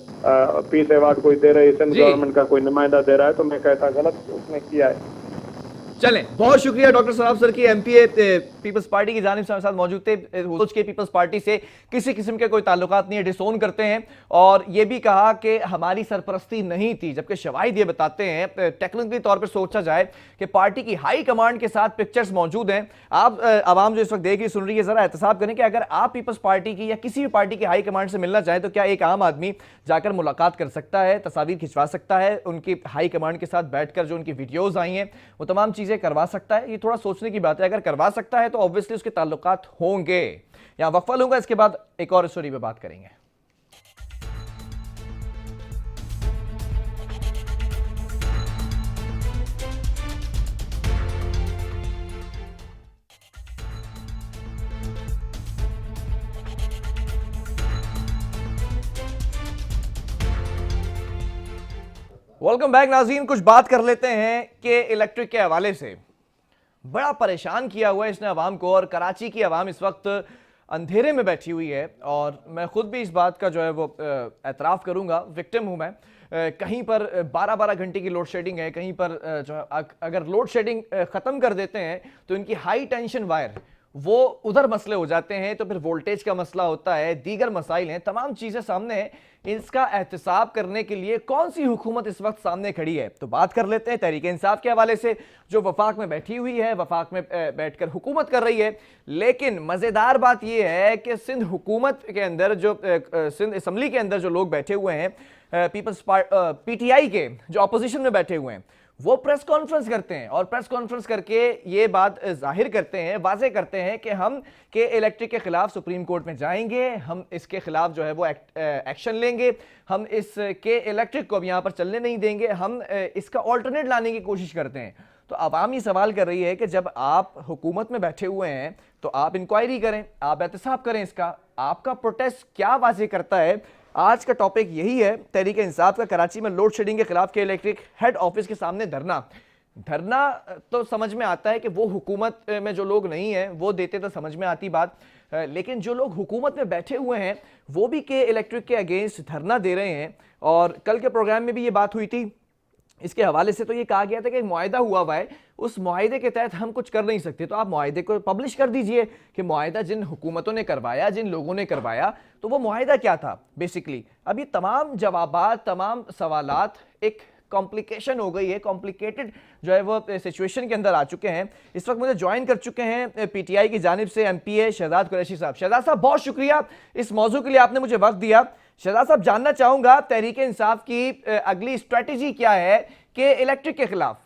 पीस अवार्ड कोई दे रहे, सिंध जी। गवर्नमेंट का कोई नुमाइंदा दे रहा है तो मैं कहता गलत उसने किया है। चलें, बहुत शुक्रिया डॉक्टर सराफ सर की। एमपीए पीपल्स पार्टी की जानिब से हमारे साथ मौजूद थे। बलोच के पीपल्स पार्टी से किसी किस्म के कोई ताल्लुकात नहीं है, डिसोन करते हैं। और ये भी कहा कि हमारी सरपरस्ती नहीं थी, जबकि शवाहिद ये बताते हैं, टेक्निकली तौर पर सोचा जाए कि पार्टी की हाई कमांड के साथ पिक्चर्स मौजूद हैं। आप आवाम जो इस वक्त देख रही सुन रही है, जरा एहतसाब करें कि अगर आप पीपल्स पार्टी की या किसी भी पार्टी की हाई कमांड से मिलना चाहें तो क्या एक आम आदमी जाकर मुलाकात कर सकता है, तस्वीर खिंचवा सकता है, उनकी हाई कमांड के साथ बैठकर जो उनकी वीडियोज आई हैं वो तमाम चीजें करवा सकता है? ये थोड़ा सोचने की बात है। अगर करवा सकता है तो ऑब्वियसली उसके ताल्लुकात होंगे। यहां वक्फा लूंगा, इसके बाद एक और स्टोरी पे बात करेंगे। वेलकम बैक नाज़रीन। कुछ बात कर लेते हैं कि इलेक्ट्रिक के हवाले से बड़ा परेशान किया हुआ है इसने आवाम को, और कराची की आवाम इस वक्त अंधेरे में बैठी हुई है। और मैं खुद भी इस बात का जो है वो एतराफ़ करूंगा, विक्टिम हूं मैं। कहीं पर 12-12 घंटे की लोड शेडिंग है, कहीं पर जो है अगर लोड शेडिंग ख़त्म कर देते हैं तो इनकी हाई टेंशन वायर वो उधर मसले हो जाते हैं, तो फिर वोल्टेज का मसला होता है, दीगर मसाइल हैं, तमाम चीज़ें सामने हैं। इसका एहतसाब करने के लिए कौन सी हुकूमत इस वक्त सामने खड़ी है? तो बात कर लेते हैं तहरीक इंसाफ के हवाले से, जो वफाक में बैठी हुई है, वफाक में बैठकर हुकूमत कर रही है। लेकिन मज़ेदार बात यह है कि सिंध हुकूमत के अंदर जो सिंध असम्बली के अंदर जो लोग बैठे हुए हैं, पीपल्स पीटीआई के जो अपोजिशन में बैठे हुए हैं, वो प्रेस कॉन्फ्रेंस करते हैं और प्रेस कॉन्फ्रेंस करके ये बात जाहिर करते हैं, वाजे करते हैं कि हम के इलेक्ट्रिक के खिलाफ सुप्रीम कोर्ट में जाएंगे, हम इसके खिलाफ जो है वो एक्शन लेंगे, हम इस के इलेक्ट्रिक को अब यहाँ पर चलने नहीं देंगे, हम इसका ऑल्टरनेट लाने की कोशिश करते हैं। तो आवाम ये सवाल कर रही है कि जब आप हुकूमत में बैठे हुए हैं तो आप इंक्वायरी करें, आप एहतसाब करें, इसका आपका प्रोटेस्ट क्या वाजे करता है? आज का टॉपिक यही है, तहरीक इंसाफ का कराची में लोड शेडिंग के खिलाफ के इलेक्ट्रिक हेड ऑफिस के सामने धरना तो समझ में आता है कि वो हुकूमत में जो लोग नहीं हैं वो देते तो समझ में आती बात, लेकिन जो लोग हुकूमत में बैठे हुए हैं वो भी के इलेक्ट्रिक के अगेंस्ट धरना दे रहे हैं। और कल के प्रोग्राम में भी ये बात हुई थी, इसके हवाले से तो ये कहा गया था कि एक मुआहिदा हुआ हुआ है, उस मुआहिदे के तहत हम कुछ कर नहीं सकते, तो आप मुआहिदे को पब्लिश कर दीजिए कि मुआहिदा जिन हुकूमतों ने करवाया, जिन लोगों ने करवाया, तो वो मुआहिदा क्या था बेसिकली। अब ये तमाम जवाबात, तमाम सवालात एक कॉम्प्लिकेशन हो गई है, कॉम्प्लिकेटेड जो है वो सिचुएशन के अंदर आ चुके हैं। इस वक्त मुझे ज्वाइन कर चुके हैं पीटीआई की जानिब से एमपीए शहजाद कुरैशी साहब। शहजाद साहब बहुत शुक्रिया इस मौजू के लिए, आपने मुझे वक्त दिया। शहजाद साहब जानना चाहूंगा तहरीक इंसाफ की अगली स्ट्रेटेजी क्या है कि इलेक्ट्रिक के खिलाफ?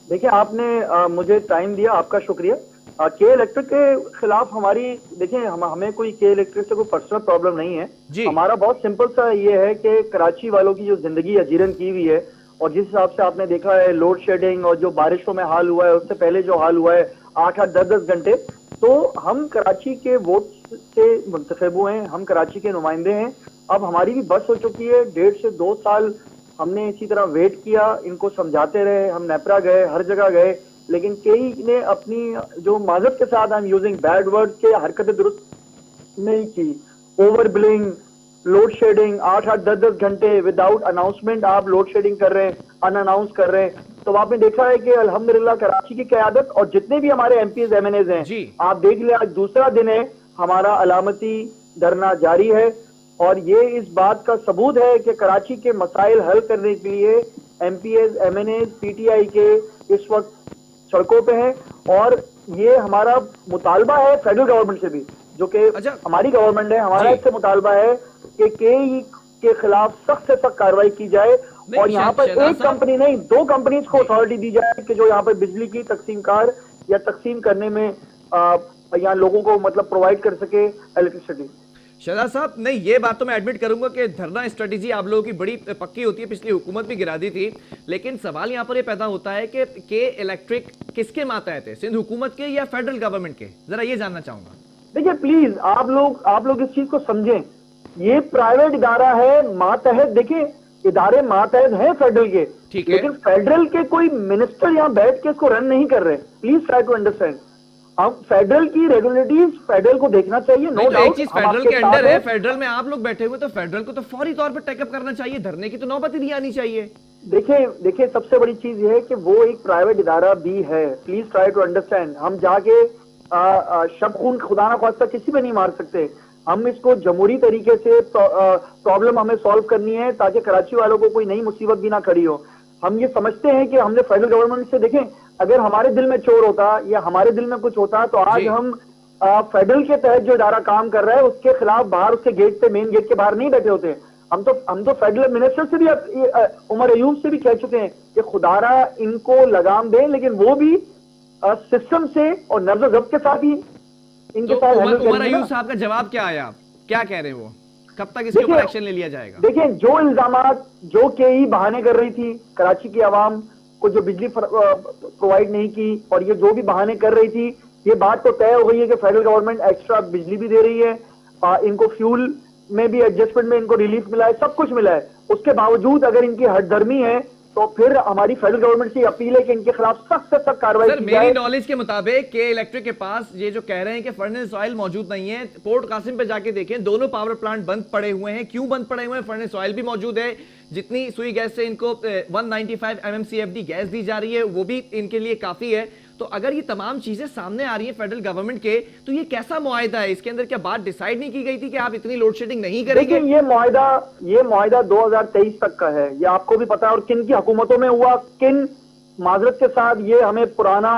देखिए, आपने मुझे टाइम दिया, आपका शुक्रिया। के इलेक्ट्रिक के खिलाफ हमारी, देखिए हमें कोई के इलेक्ट्रिक से कोई पर्सनल प्रॉब्लम नहीं है। हमारा बहुत सिंपल सा ये है कि कराची वालों की जो जिंदगी अजीरन की हुई है, और जिस हिसाब से आपने देखा है लोड शेडिंग और जो बारिशों में हाल हुआ है, उससे पहले जो हाल हुआ है 8-8, 10-10 घंटे, तो हम कराची के वोट से मुंतखब हुए हैं, हम कराची के नुमाइंदे हैं। अब हमारी भी बस हो चुकी है, 1.5 से 2 साल हमने इसी तरह वेट किया, इनको समझाते रहे, हम नेपरा गए, हर जगह गए, लेकिन कई ने अपनी जो माजरत के साथ I am using bad word के हरकतें दुरुस्त नहीं की। ओवर बिलिंग, लोड शेडिंग, 8-8, 10-10 घंटे विदाउट अनाउंसमेंट आप लोड शेडिंग कर रहे हैं, अनअनाउंस कर रहे हैं। तो आपने देखा है कि अल्हम्दुलिल्लाह कराची की क़यादत और जितने भी हमारे एमपीज एमएनएज हैं, आप देख लें आज दूसरा दिन है, हमारा अलामती धरना जारी है। और ये इस बात का सबूत है कि कराची के मसाइल हल करने के लिए एमपीएस, एमएनएस, पीटीआई के इस वक्त सड़कों पे हैं। और ये हमारा मुतालबा है फेडरल गवर्नमेंट से भी, जो कि हमारी गवर्नमेंट है, हमारा इससे मुतालबा है कि केई के खिलाफ सख्त से सख्त कार्रवाई की जाए और यहाँ पर एक कंपनी नहीं 2 कंपनीज को अथॉरिटी दी जाए कि जो यहाँ पर बिजली की तकसीमकार या तकसीम करने में यहाँ लोगों को मतलब प्रोवाइड कर सके इलेक्ट्रिसिटी। शहजाद साहब, नहीं ये बात तो मैं एडमिट करूंगा कि धरना स्ट्रेटेजी आप लोगों की बड़ी पक्की होती है, पिछली हुकूमत भी गिरा दी थी, लेकिन सवाल यहाँ पर ये पैदा होता है कि के इलेक्ट्रिक किसके मातहत है, सिंध हुकूमत के या फेडरल गवर्नमेंट के? जरा ये जानना चाहूंगा। देखिए प्लीज आप लोग इस चीज को समझें, ये प्राइवेट इदारा है, मातहत देखिए इदारे मातहत हैं फेडरल के, ठीक है, लेकिन फेडरल के कोई मिनिस्टर यहाँ बैठ के इसको रन नहीं कर रहे। प्लीज ट्राई टू अंडरस्टैंड, अब फेडरल की रेगुलेटरीज फेडरल को देखना चाहिए। नो डाउट चीज फेडरल के अंडर है, फेडरल में आप लोग बैठे हुए, तो फेडरल को तो फौरी तौर पर टेकअप करना चाहिए, धरने की तो नौबत ही नहीं आनी चाहिए। देखिए सबसे बड़ी चीज ये है कि वो एक प्राइवेट इदारा भी है। प्लीज ट्राई टू अंडरस्टैंड, हम जाके शब खून खुदा ना ख्वास्ता किसी पे नहीं मार सकते। हम इसको जमहूरी तरीके से प्रॉब्लम हमें सॉल्व करनी है ताकि कराची वालों को कोई नई मुसीबत भी ना खड़ी हो। हम ये समझते हैं कि हमने फेडरल गवर्नमेंट से, देखें अगर हमारे दिल में चोर होता या हमारे दिल में कुछ होता तो आज हम फेडरल के तहत जो इदारा काम कर रहा है उसके खिलाफ बाहर उसके गेट पे, मेन गेट के बाहर नहीं बैठे होते। हम तो फेडरल मिनिस्टर से भी उमर अयूब से भी कह चुके हैं कि खुदारा इनको लगाम दें, लेकिन वो भी सिस्टम से और नब्ज़ ज़ब्त के साथ ही इनके साथ हैंडल करेंगे। उमर अयूब साहब का जवाब क्या आया, क्या कह रहे हैं वो, कब तक इसके ऊपर एक्शन ले लिया जाएगा? देखिए जो इल्जामात जो केई बहाने कर रही थी कराची की आवाम को, जो बिजली प्रोवाइड नहीं की, और ये जो भी बहाने कर रही थी, ये बात तो तय हो गई है कि फेडरल गवर्नमेंट एक्स्ट्रा बिजली भी दे रही है, इनको फ्यूल में भी एडजस्टमेंट में इनको रिलीफ मिला है, सब कुछ मिला है। उसके बावजूद अगर इनकी हठधर्मी है तो फिर हमारी फेडरल गवर्नमेंट से अपील है कि इनके खिलाफ सख्त से सख्त कार्रवाई की जाए। मेरी नॉलेज के मुताबिक के इलेक्ट्रिक के पास ये जो कह रहे हैं कि फर्नेस ऑयल मौजूद नहीं है, पोर्ट कासिम पे जाके देखें दोनों पावर प्लांट बंद पड़े हुए हैं। क्यों बंद पड़े हुए हैं? फर्नेस ऑयल भी मौजूद है, जितनी सुई गैस से इनको 195 MMCFD गैस दी जा रही है वो भी इनके लिए काफी है। तो अगर ये तमाम चीजें सामने आ रही है फेडरल गवर्नमेंट के, तो ये कैसा मुआहिदा है? इसके अंदर क्या बात डिसाइड नहीं की गई थी कि आप इतनी लोड शेडिंग नहीं करेंगे? ये मुआहिदा 2023 तक का है, ये आपको भी पता है, और किन की हुकूमतों में हुआ, किन माजरत के साथ ये हमें पुराना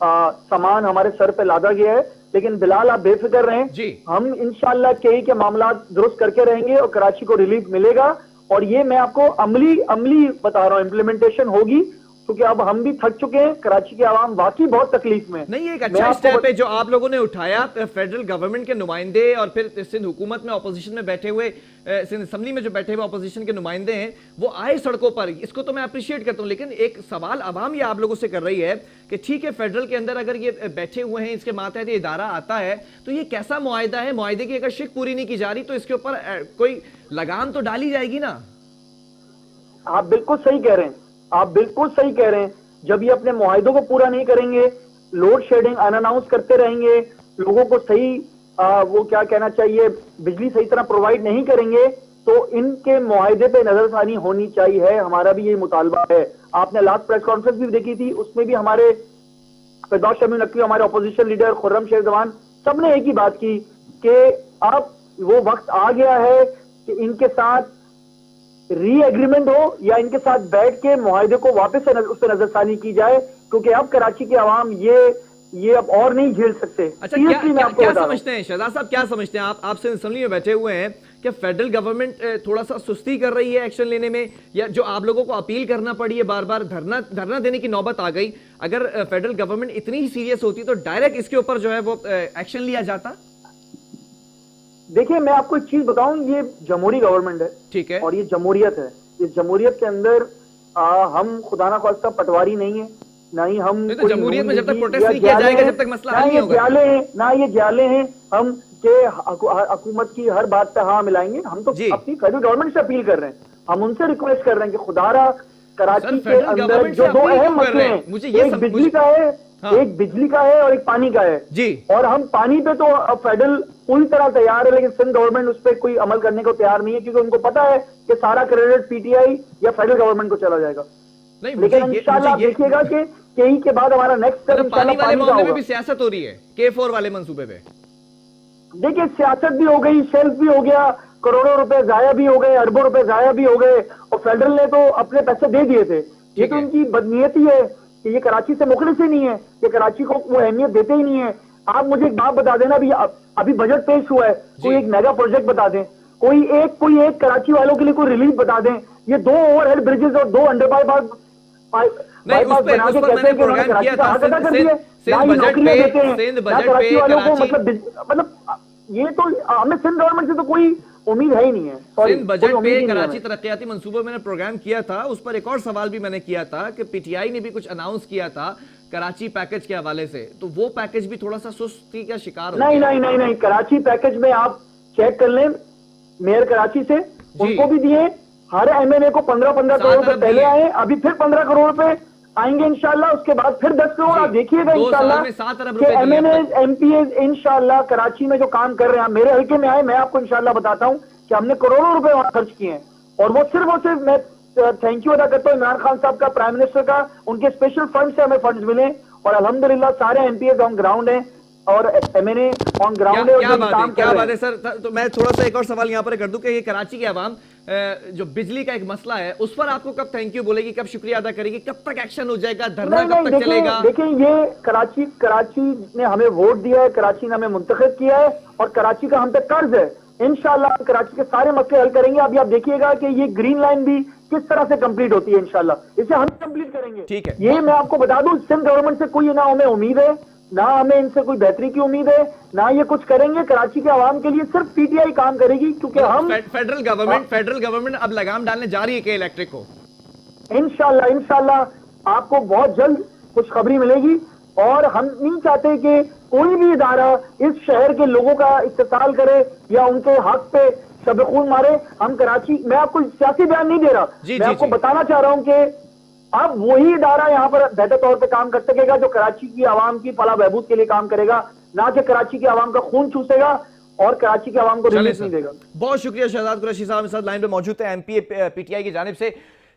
सामान हमारे सर पे लादा गया है। लेकिन बिलाल आप बेफिक्र रहें, हम इंशाल्लाह केई के मामला दुरुस्त करके रहेंगे और कराची को रिलीफ मिलेगा। और ये मैं आपको अमली बता रहा हूँ, इम्प्लीमेंटेशन होगी, क्योंकि अब हम भी थक चुके हैं, कराची की आवाम वाकई बहुत तकलीफ में। नहीं, एक अच्छा स्टेप है जो आप लोगों ने उठाया, फेडरल गवर्नमेंट के नुमाइंदे और फिर सिंध हुकूमत में ऑपोजिशन में बैठे हुए, सिंध असेंबली में जो बैठे हुए ऑपोजिशन के नुमाइंदे हैं वो आए सड़कों पर, इसको तो मैं अप्रिशिएट करता हूं। लेकिन एक सवाल आवाम ये आप लोगों से कर रही है कि ठीक है फेडरल के अंदर अगर ये बैठे हुए हैं, इसके मातहत इदारा आता है, तो ये कैसा मुआहिदा है? मुआहिदे की अगर शिक पूरी नहीं की जा रही तो इसके ऊपर कोई लगाम तो डाली जाएगी ना? आप बिल्कुल सही कह रहे हैं, जब ये अपने मुआहिदों को पूरा नहीं करेंगे, लोड शेडिंग अनअनाउंस करते रहेंगे, लोगों को सही वो क्या कहना चाहिए, बिजली सही तरह प्रोवाइड नहीं करेंगे, तो इनके मुआहिदे पे नजरसानी होनी चाहिए। हमारा भी ये मुतालबा है। आपने लास्ट प्रेस कॉन्फ्रेंस भी देखी थी, उसमें भी हमारे फिरदौस शमीम नकवी, हमारे अपोजिशन लीडर खुर्रम शेरजवान, सबने एक ही बात की कि अब वो वक्त आ गया है कि इनके साथ री एग्रीमेंट हो या इनके साथ बैठ के मुआहिदे को वापस से उस पर नजरसानी की जाए, क्योंकि अब कराची की आवाम ये अब और नहीं झेल सकते। अच्छा, क्या समझते हैं शहजाद साहब, क्या समझते हैं आप सिंध असेंबली में बैठे हुए हैं, कि फेडरल गवर्नमेंट थोड़ा सा सुस्ती कर रही है एक्शन लेने में, या जो आप लोगों को अपील करना पड़ी है, बार बार धरना देने की नौबत आ गई? अगर फेडरल गवर्नमेंट इतनी ही सीरियस होती तो डायरेक्ट इसके ऊपर जो है वो एक्शन लिया जाता। देखिए मैं आपको एक चीज बताऊं, ये जमहूरी गवर्नमेंट है, ठीक है, और ये जमहूरियत है। इस जमहूरियत के अंदर हम खुदा ना ख्वास्ता पटवारी नहीं है, ना ही हम तो जमहूरियत में जब तक प्रोटेस्ट नहीं किया जाएगा, जब तक मसला हल नहीं होगा, ना ये जाले हैं हम के हुकूमत की हर बात पे हाँ मिलाएंगे। हम तो अपनी फेडरल गवर्नमेंट से अपील कर रहे हैं, हम उनसे रिक्वेस्ट कर रहे हैं कि खुदारा कराची के अंदर जो दो अहम मसले हैं, एक बिजली का है, एक बिजली का है और एक पानी का है जी। और हम पानी पे तो फेडरल पूरी तरह तैयार है, लेकिन सिंध गवर्नमेंट उस पर कोई अमल करने को तैयार नहीं है, क्योंकि उनको पता है कि सारा क्रेडिट पीटीआई या फेडरल गवर्नमेंट को चला जाएगा। लेकिन इंशाल्लाह देखिएगा कि केई के बाद हमारा नेक्स्ट स्टेप पानी वाले मामले में भी सियासत हो रही है, K4 वाले मंसूबे पे। देखिए सियासत भी हो गई, शेल्फ भी हो गया, करोड़ों रुपए जाया भी हो गए, अरबों रुपए जाया भी हो गए, और फेडरल ने तो अपने पैसे दे दिए थे। ये तो इनकी बदनीयती है कि ये कराची से मुखलिस ही नहीं है, ये कराची को वो अहमियत देते ही नहीं है। आप मुझे एक बात बता देना, अभी बजट पेश हुआ है, कोई एक मेगा प्रोजेक्ट बता दें, कोई एक कराची वालों के लिए कोई रिलीफ बता दें। ये 2 ओवरहेड ब्रिजेस और 2 अंडर बाईपास बना के कहते हैं कि उन्होंने कराची का हक अदा कर दिया, ना ही नौकरियां देते हैं, ना कराची वालों को मतलब ये तो हमें सिंध गवर्नमेंट से तो कोई उम्मीद है ही नहीं है। सिंध बजट पे कराची तरक्याती मंसूबों मैंने प्रोग्राम किया था, उस पर एक और सवाल भी मैंने किया था कि पीटीआई ने भी कुछ अनाउंस किया था कराची पैकेज के हवाले से, तो वो पैकेज भी थोड़ा सा सुस्ती का शिकार हो नहीं नहीं नहीं नहीं, कराची पैकेज में आप चेक कर लें, मेयर कराची से उनको भी दिए, हर एमएनए को 15-15 करोड़ रुपए पहले आए, अभी फिर 15 करोड़ रुपए आएंगे इंशाल्लाह, उसके बाद फिर 10 करोड़। आप देखिएगा इंशाल्लाह कि एमएनए एमपीएस इंशाल्लाह कराची में जो काम कर रहे हैं, मेरे हल्के में आए, मैं आपको इंशाल्लाह बताता हूं कि हमने करोड़ों रुपए वहां खर्च किए हैं। और वो सिर्फ मैं थैंक यू अदा करता हूं इमरान खान साहब का, प्राइम मिनिस्टर का, उनके स्पेशल फंड से हमें फंड्स मिले, और अल्हम्दुलिल्लाह सारे एमपीएस ऑन ग्राउंड हैं और एमएनए ऑन ग्राउंड है। क्या बात है सर। तो मैं थोड़ा सा एक और सवाल यहाँ पर कर दूं कि ये कराची के अवाम जो बिजली का एक मसला है, उस पर आपको कब थैंक यू बोलेगी, कब शुक्रिया अदा करेगी, कब तक एक्शन हो जाएगा, धरना कब तक चलेगा? देखिए ये कराची ने हमें वोट दिया है, कराची ने हमें मुंतखब किया है, और कराची का हम पे कर्ज है। इंशाल्लाह कराची के सारे मसले हल करेंगे। अभी आप देखिएगा कि ये ग्रीन लाइन भी किस तरह से कंप्लीट होती है, इंशाल्लाह इसे हम कंप्लीट करेंगे। ठीक है, ये मैं आपको बता दूं, सिंध गवर्नमेंट से कोई ना हमें उम्मीद है, ना हमें इनसे कोई बेहतरी की उम्मीद है, ना ये कुछ करेंगे। कराची के आवाम के लिए सिर्फ पीटीआई काम करेगी, क्योंकि हम फेडरल गवर्नमेंट अब लगाम डालने जा रही है के इलेक्ट्रिक को। इंशाल्लाह आपको बहुत जल्द खुशखबरी मिलेगी, और हम नहीं चाहते कि कोई भी इदारा इस शहर के लोगों का इस्तेसाल करे या उनके हक पे शब खून मारे। हम कराची, मैं आपको सियासी बयान नहीं दे रहा, मैं आपको बताना चाह रहा हूं कि अब वही इदारा यहाँ पर बेहतर तौर पे काम कर सकेगा जो कराची की आवाम की फलाह बहबूद के लिए काम करेगा, ना कि कराची की आवाम का खून चूसेगा और कराची के आवाम को रिलीफ नहीं देगा। बहुत शुक्रिया शहजाद कुरैशी साहब, इस लाइन पे मौजूद थे। एमपी पीटीआई की जानिब से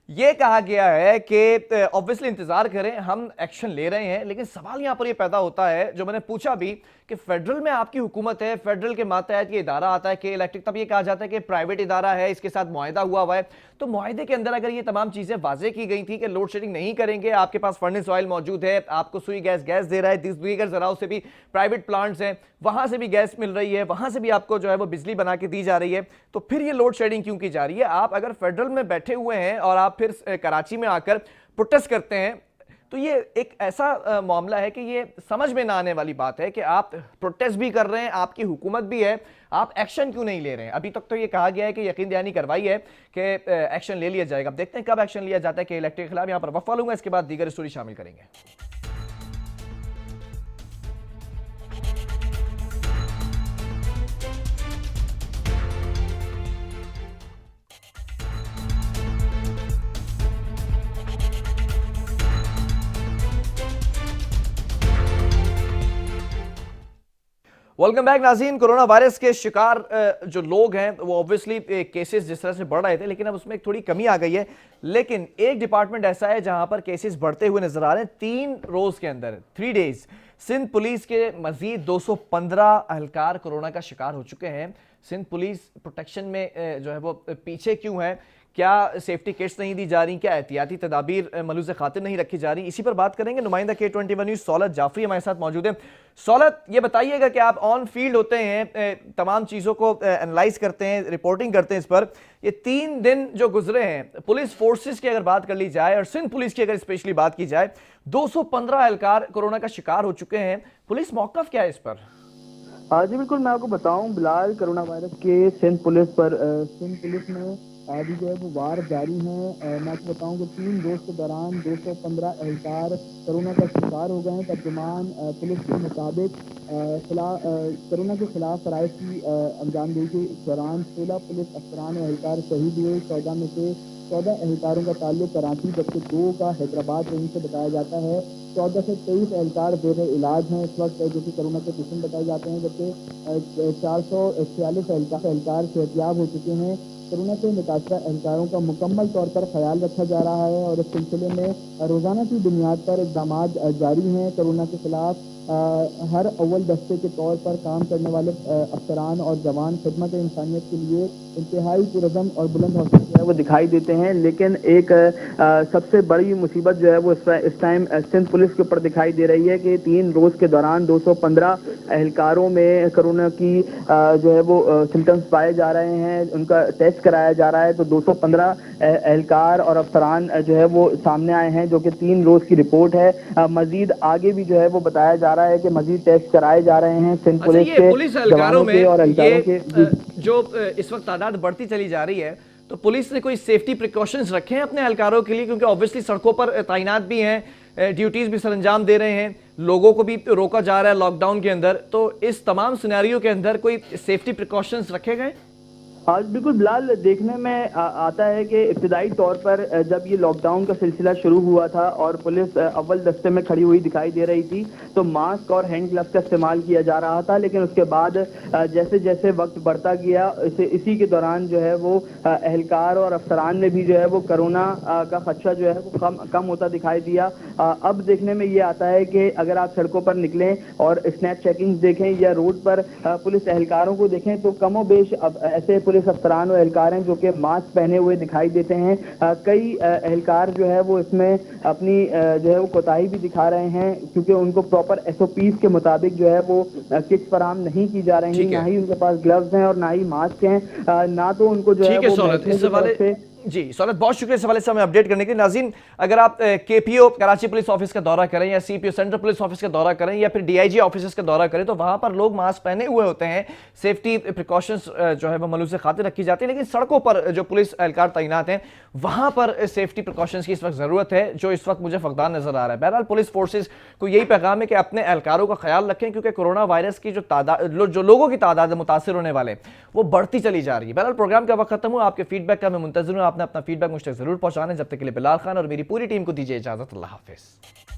ये कहा गया है कि ऑब्वियसली इंतजार करें, हम एक्शन ले रहे हैं, लेकिन सवाल यहां पर ये पैदा होता है जो मैंने पूछा भी कि फेडरल में आपकी हुकूमत है, फेडरल के मातहत ये इदारा आता है के इलेक्ट्रिक, तब ये कहा जाता है कि प्राइवेट इदारा है, इसके साथ मुआहिदा हुआ है। तो मुआहिदे के अंदर अगर ये तमाम चीजें वाजे की गई थी कि लोड शेडिंग नहीं करेंगे, आपके पास फर्नेस ऑयल मौजूद है, आपको सुई गैस दे रहा है, दीगर जराओं से भी प्राइवेट प्लांट्स हैं, वहां से भी गैस मिल रही है, वहां से भी आपको जो है वो बिजली बना के दी जा रही है, तो फिर ये लोड शेडिंग क्यों की जा रही है? आप अगर फेडरल में बैठे हुए हैं और आप फिर कराची में आकर प्रोटेस्ट करते हैं, तो ये एक ऐसा मामला है कि ये समझ में ना आने वाली बात है कि आप प्रोटेस्ट भी कर रहे हैं, आपकी हुकूमत भी है, आप एक्शन क्यों नहीं ले रहे हैं? अभी तक तो ये कहा गया है कि यकीन दहानी करवाई है कि एक्शन ले लिया जाएगा। अब देखते हैं कब एक्शन लिया जाता है कि इलेक्ट्रिक के खिलाफ। यहां पर वक्फा लूंगा, इसके बाद दीगर स्टोरी शामिल करेंगे। वेलकम बैक नाज़रीन। कोरोना वायरस के शिकार जो लोग हैं वो ऑब्वियसली केसेस जिस तरह से बढ़ रहे थे, लेकिन अब उसमें एक थोड़ी कमी आ गई है। लेकिन एक डिपार्टमेंट ऐसा है जहां पर केसेस बढ़ते हुए नजर आ रहे हैं। 3 रोज के अंदर 3 डेज सिंध पुलिस के मजीद 215 अहलकार कोरोना का शिकार हो चुके हैं। सिंध पुलिस प्रोटेक्शन में जो है वो पीछे क्यों है? क्या सेफ्टी किट्स नहीं दी जा रही? क्या एहतियाती तदाबीर मलूज़ खातिर नहीं रखी जा रही? इसी पर बात करेंगे। नुमाइंदा K21 न्यूज़ सौलत जाफरी हमारे साथ मौजूद है। सौलत, ये बताइएगा कि आप ऑन फील्ड होते हैं, तमाम चीज़ों को एनालाइज करते हैं, रिपोर्टिंग करते हैं इस पर। ये 3 दिन जो गुजरे हैं, पुलिस फोर्सेस की अगर बात कर ली जाए और सिंध पुलिस की अगर स्पेशली बात की जाए, 215 एहलकार कोरोना का शिकार हो चुके हैं। पुलिस मौक़िफ़ क्या है इस पर? जी बिल्कुल, मैं आपको बताऊं बिलाल, कोरोना वायरस के सिंध पुलिस पर सिंध पुलिस में अभी जो है वो वार जारी है। मैं आपको बताऊं कि 3 रोज के दौरान 215 एहलकार कोरोना का शिकार हो गए हैं। तर्जुमान पुलिस के मुताबिक कोरोना के खिलाफ फराइज की अंजामदही के दौरान 16 पुलिस अफसरान एहलकार शहीद हुए। 14 में से 14 एहलकारों का ताल्लुक कराची, जबकि 2 का हैदराबाद रेंज से बताया जाता है। 14 से 23 एहलकार जेर इलाज हैं इस वक्त, जो कि कोरोना के पेशेंट बताए जाते हैं, जबकि 446 एहलकार सेहतियाब हो चुके हैं। कोरोना से मुतासरा एहलकारों का मुकम्मल तौर पर ख्याल रखा जा रहा है और इस सिलसिले में रोजाना की बुनियाद पर इक़दाम जारी हैं। कोरोना के खिलाफ हर अव्वल दस्ते के तौर पर काम करने वाले अफसरान और जवान खिदमत इंसानियत के लिए इंतहाई पुरज़म और बुलंद हौसला जो है वो दिखाई देते हैं। लेकिन एक सबसे बड़ी मुसीबत जो है वो इस टाइम सिंध पुलिस के ऊपर दिखाई दे रही है कि 3 रोज़ के दौरान 215 एहलकारों में कोरोना की जो है वो सिम्टम्स पाए जा रहे हैं, उनका टेस्ट कराया जा रहा है। तो 215 एहलकार और अफसरान जो है वो सामने आए हैं, जो कि 3 रोज़ की रिपोर्ट है। मजीद आगे भी जो है वो बताया जा रहा है कि मजीद टेस्ट कराए जा रहे हैं सिंध पुलिस के पुलिस एहलकारों में और एहलकारों के जो इस वक्त तादाद बढ़ती चली जा रही है, तो पुलिस ने कोई सेफ्टी प्रिकॉशंस रखे हैं अपने एहलकारों के लिए? क्योंकि ऑब्वियसली सड़कों पर तैनात भी हैं, ड्यूटीज भी सर अंजाम दे रहे हैं, लोगों को भी रोका जा रहा है लॉकडाउन के अंदर, तो इस तमाम सिनेरियो के अंदर कोई सेफ्टी प्रिकॉशंस रखे गए? आज बिल्कुल बिलाल, देखने में आता है कि इब्तदाई तौर पर जब ये लॉकडाउन का सिलसिला शुरू हुआ था और पुलिस अव्वल दस्ते में खड़ी हुई दिखाई दे रही थी, तो मास्क और हैंड ग्लव्स का इस्तेमाल किया जा रहा था। लेकिन उसके बाद जैसे जैसे वक्त बढ़ता गया, इसी के दौरान जो है वो एहलकार और अफसरान में भी जो है वो कोरोना का खदशा जो है वो कम होता दिखाई दिया। अब देखने में ये आता है कि अगर आप सड़कों पर निकलें और स्नैप चेकिंग देखें या रोड पर पुलिस एहलकारों को देखें, तो कमोबेश अब ऐसे पुलिस अफसरान और एहलकार हैं जो कि मास्क पहने हुए दिखाई देते हैं। कई एहलकार जो है वो इसमें अपनी जो है वो कोताही भी दिखा रहे हैं, क्योंकि उनको प्रॉपर SOPs के मुताबिक जो है वो किट्स फराहम नहीं की जा रही हैं, ना ही उनके पास ग्लव्स हैं और ना ही मास्क हैं, ना तो उनको जो है वो जी सौलत, बहुत शुक्रिया इस हवाले से हमें अपडेट करने के लिए। नाज़रीन, अगर आप KPO कराची पुलिस ऑफिस का दौरा करें या CPO सेंट्रल पुलिस ऑफिस का दौरा करें या फिर DIG ऑफिस का दौरा करें, तो वहां पर लोग मास्क पहने हुए होते हैं, सेफ्टी प्रिकॉशंस जो है वो मलूज़ खातिर रखी जाती है। लेकिन सड़कों पर जो पुलिस एहलकार तैनात हैं, वहां पर सेफ्टी प्रिकॉशंस की इस वक्त ज़रूरत है, जो इस वक्त मुझे फकदान नजर आ रहा है। बहरहाल पुलिस फोर्सेज को यही पैगाम है कि अपने एहलकारों का ख्याल रखें, क्योंकि कोरोना वायरस की जो लोगों की तादाद है मुतासर होने वाले, वो बढ़ती चली जा रही है। बहरहाल प्रोग्राम का वक्त खत्म हुआ, आपके फीडबैक का मैं मुंतज़िर हूं। आपने अपना फीडबैक मुझ तक जरूर पहुंचाना। जब तक के लिए बिलाल खान और मेरी पूरी टीम को दीजिए इजाजत। अल्लाह हाफिज।